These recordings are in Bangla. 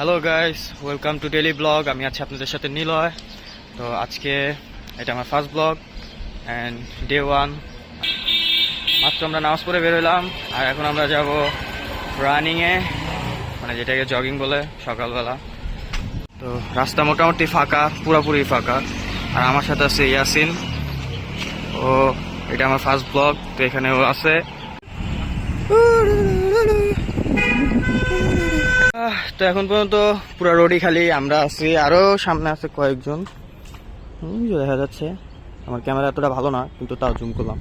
Hello guys, welcome to daily blog. আমি আছি আপনাদের সাথে নিলয়। তো আজকে এটা আমার ফার্স্ট ব্লগ অ্যান্ড ডে 1। মাত্র আমরা নামাজ পড়ে বের হইলাম আর এখন আমরা যাব রানিংয়ে, মানে যেটাকে জগিং বলে, সকালবেলা। তো রাস্তা মোটামুটি ফাঁকা, পুরোপুরি ফাঁকা। আর আমার সাথে আছে ইয়াসিন। ও এটা আমার ফার্স্ট ব্লগ, তো এখানে ও আছে। তো এখন পর্যন্ত পুরো রোডই খালি, আমরা আছি, আরো সামনে আছে কয়েকজন, দেখা যাচ্ছে। আমার ক্যামেরা এতটা ভালো না, কিন্তু তাও জুম করলাম।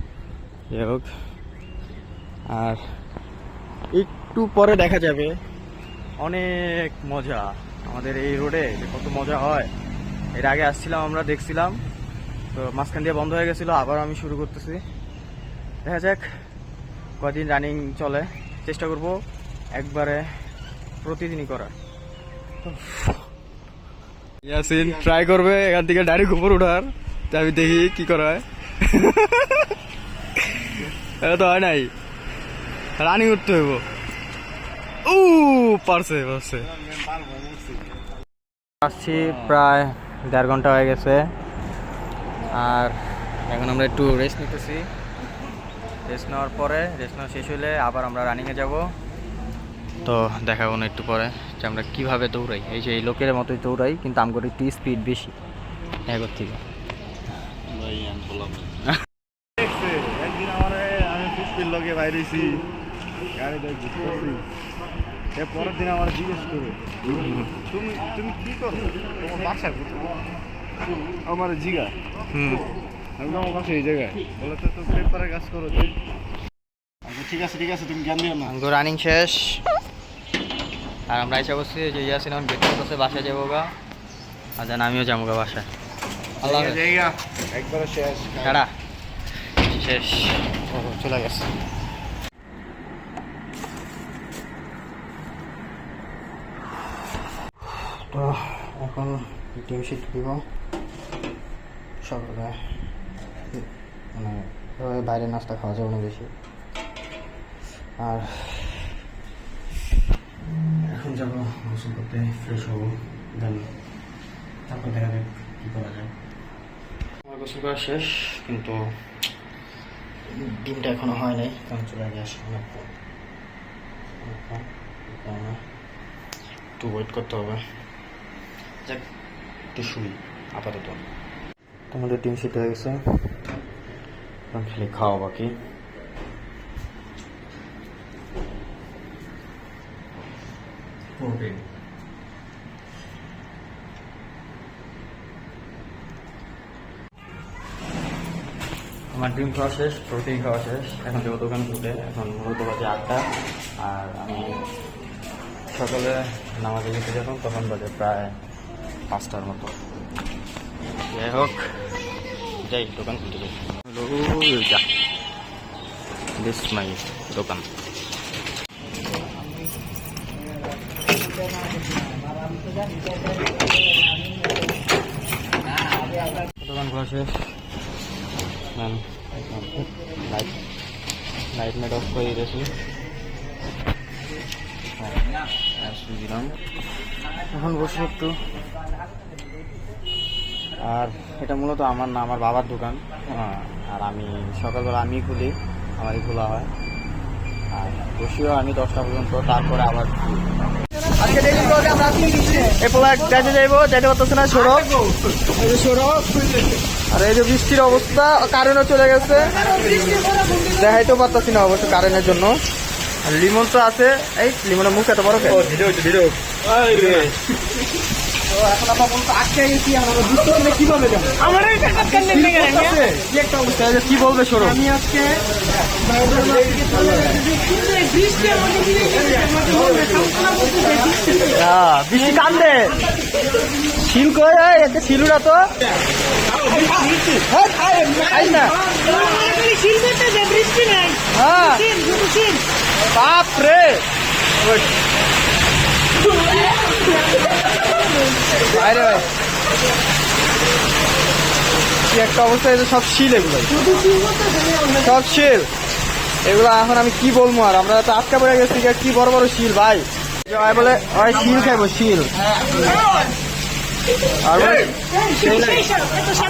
যাই হোক, আর একটু পরে দেখা যাবে অনেক মজা আমাদের এই রোডে, কত মজা হয়। এর আগে আসছিলাম, আমরা দেখছিলাম, তো মাঝখান দিয়ে বন্ধ হয়ে গেছিলো, আবার আমি শুরু করতেছি। দেখা যাক কদিন রানিং চলে, চেষ্টা করব একবারে প্রতিদিনই করার। ইয়াসিন ট্রাই করবে এখান থেকে ডাইরেক্ট উপর উঠার, আমি দেখি কি করা হয়। এটা তো হয় নাই, রানিং উঠতে হইব। ও পারছে পারছে। আসছি প্রায় 1.5 ঘন্টা হয়ে গেছে, আর এখন আমরা একটু রেস্ট নিতেছি। রেস্ট নেওয়ার পরে, রেস্ট নেওয়া শেষ হইলে আবার আমরা রানিংয়ে যাব। তো দেখাবো না একটু পরে যে আমরা কীভাবে দৌড়াই। এই যে এই লোকের মতোই দৌড়াই, কিন্তু আমগর একটু স্পিড বেশি এগোর থেকে। একদিন আমি ফিস্পির লগে বাইরেছি, গাড়ি ঘুরতেছি, পরের দিন আমার জিজ্ঞেস করে তুমি তুমি কি করো, তোমার বাসা কোথায়? আমার জিগা। আমি আমার কাছে এই জায়গায় বলে, তো পেপারে কাজ করো। ঠিক আছে ঠিক আছে, তুমি জ্ঞান দিও না। আমগো রানিং শেষ, আর আমরা এসে বসছি যে ইয়াসিন এখন বের করতেছে, বাসায় যাবো গা, আর যেন আমিও যাবো গা বাসায়। আল্লাহ জায়গা একবারে শেষ, টাটা, শেষ। ও চলে গেছে। তো এখন ডিম সিদ্ধ দিব সকালে, মানে বাইরে নাস্তা খাওয়া যাবে না বেশি। আর এখন যাবো গোসল করতে, ফ্রেশ হবো, দেন তারপর দেখা যাক কী করা যায়। আমার গোসল করা শেষ, কিন্তু ডিমটা এখনো হয় নাই, কারণ চলে আসে অনেকক্ষণ, একটু ওয়েট করতে হবে। যাক, একটু শুই আপাতত। তোমাদের ডিম সিদ্ধ হয়ে গেছে, এখন খালি খাওয়া বাকি। প্রোটিন, আমার ডিম খাওয়া শেষ, প্রোটিন খাওয়া শেষ। এখন যাবো দোকান খুলতে। এখন মূলত বাজে 8টা, আর আমি সকালে নামাজে গেছি যখন, তখন বাজে প্রায় 5টার মতো। যাই হোক, যাই দোকান খুলতে যাই। দিস মাই দোকান। দোকান খোলা শেষ, লাইট মেট অফ করে দিয়েছি, দিলাম। এখন বসে একটু, আর এটা মূলত আমার না, আমার বাবার দোকান। আর আমি সকালবেলা আমি খুলি, আমারই খোলা হয়, আর বসিও আমি 10টা পর্যন্ত, তারপরে আবার আজকে ডেইলি ব্লগে আমরা যাইতে যাইবো, যাইতে পারতেছে না, সড়ক সড়ক। আর এই যে বৃষ্টির অবস্থা, কারেন্টও চলে গেছে, দেখাইতেও পারতেছি না অবশ্য কারেন্টের জন্য। আর লিমন তো আছে, এই লিমনের মুখ এত বড় কেন? এখন আমরা বলতে আটকে গেছি, আমরা বৃষ্টি কিভাবে যাবো? কি বলবে সরো? আমি আজকে বৃষ্টি কান্দে, শিল করে একটা শিলুরা তো বাপ রে, বাইরে কি একটা অবস্থা, সব শিল, এগুলো সব শিল, এগুলো এখন আমি কি বলবো। আর আমরা তো আটকা পড়ে গেছি, কি বড় বড় শিল ভাই। জয় বলে ওই শিল খাইবো শিল আর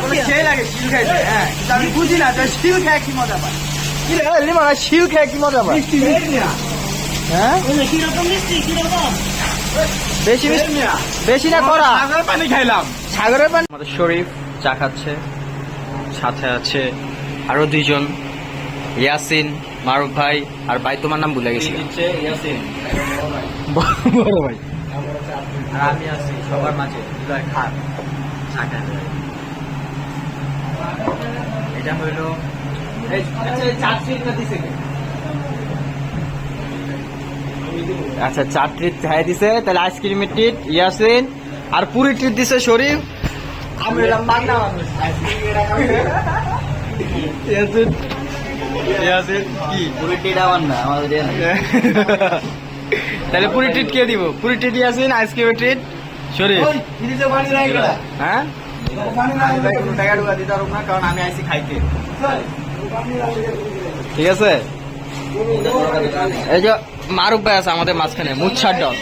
বলে সেই লাগে শিল খাইতে হ্যাঁ কিন্তু আমি বুঝি না যে শিল খায় কি মজা পায় কি রে লিমন শিল খায় কি মজা পায় হ্যাঁ বেশি মিষ্টি না বেশি না করা সাগরের পানি খাইলাম সাগরের পানি আমাদের শরীফ চা খাচ্ছে সাথে আছে আরো দুইজন ইয়াসিন মারুফ ভাই আর ভাই তোমার নাম ভুলে গেছি বড় ভাই আর আমি আছি সবার মাঝে খান চা খান এটা হইলো আচ্ছা 4 ট্রিট খাই দিছে তাহলে আইসক্রিমের ট্রিট ইয়াসিন আর পুরি ট্রিট দিছে শরীফ আমি হলাম বাংলা মানুষ ইয়াসিন ইয়াসিন কি পুরি ট্রিট আমার না আমাদের তাহলে পুরি ট্রিট কে দিব পুরি ট্রিট ইয়াসিন আইসক্রিমের ট্রিট শরীফ হ্যাঁ কোনো টাকা ঢুকা দিতে পারব না কারণ আমি আইসি খাইতে ঠিক আছে এই যে মারুফ ভাই আছে আমাদের মাঝখানে মুচ্ছার ডল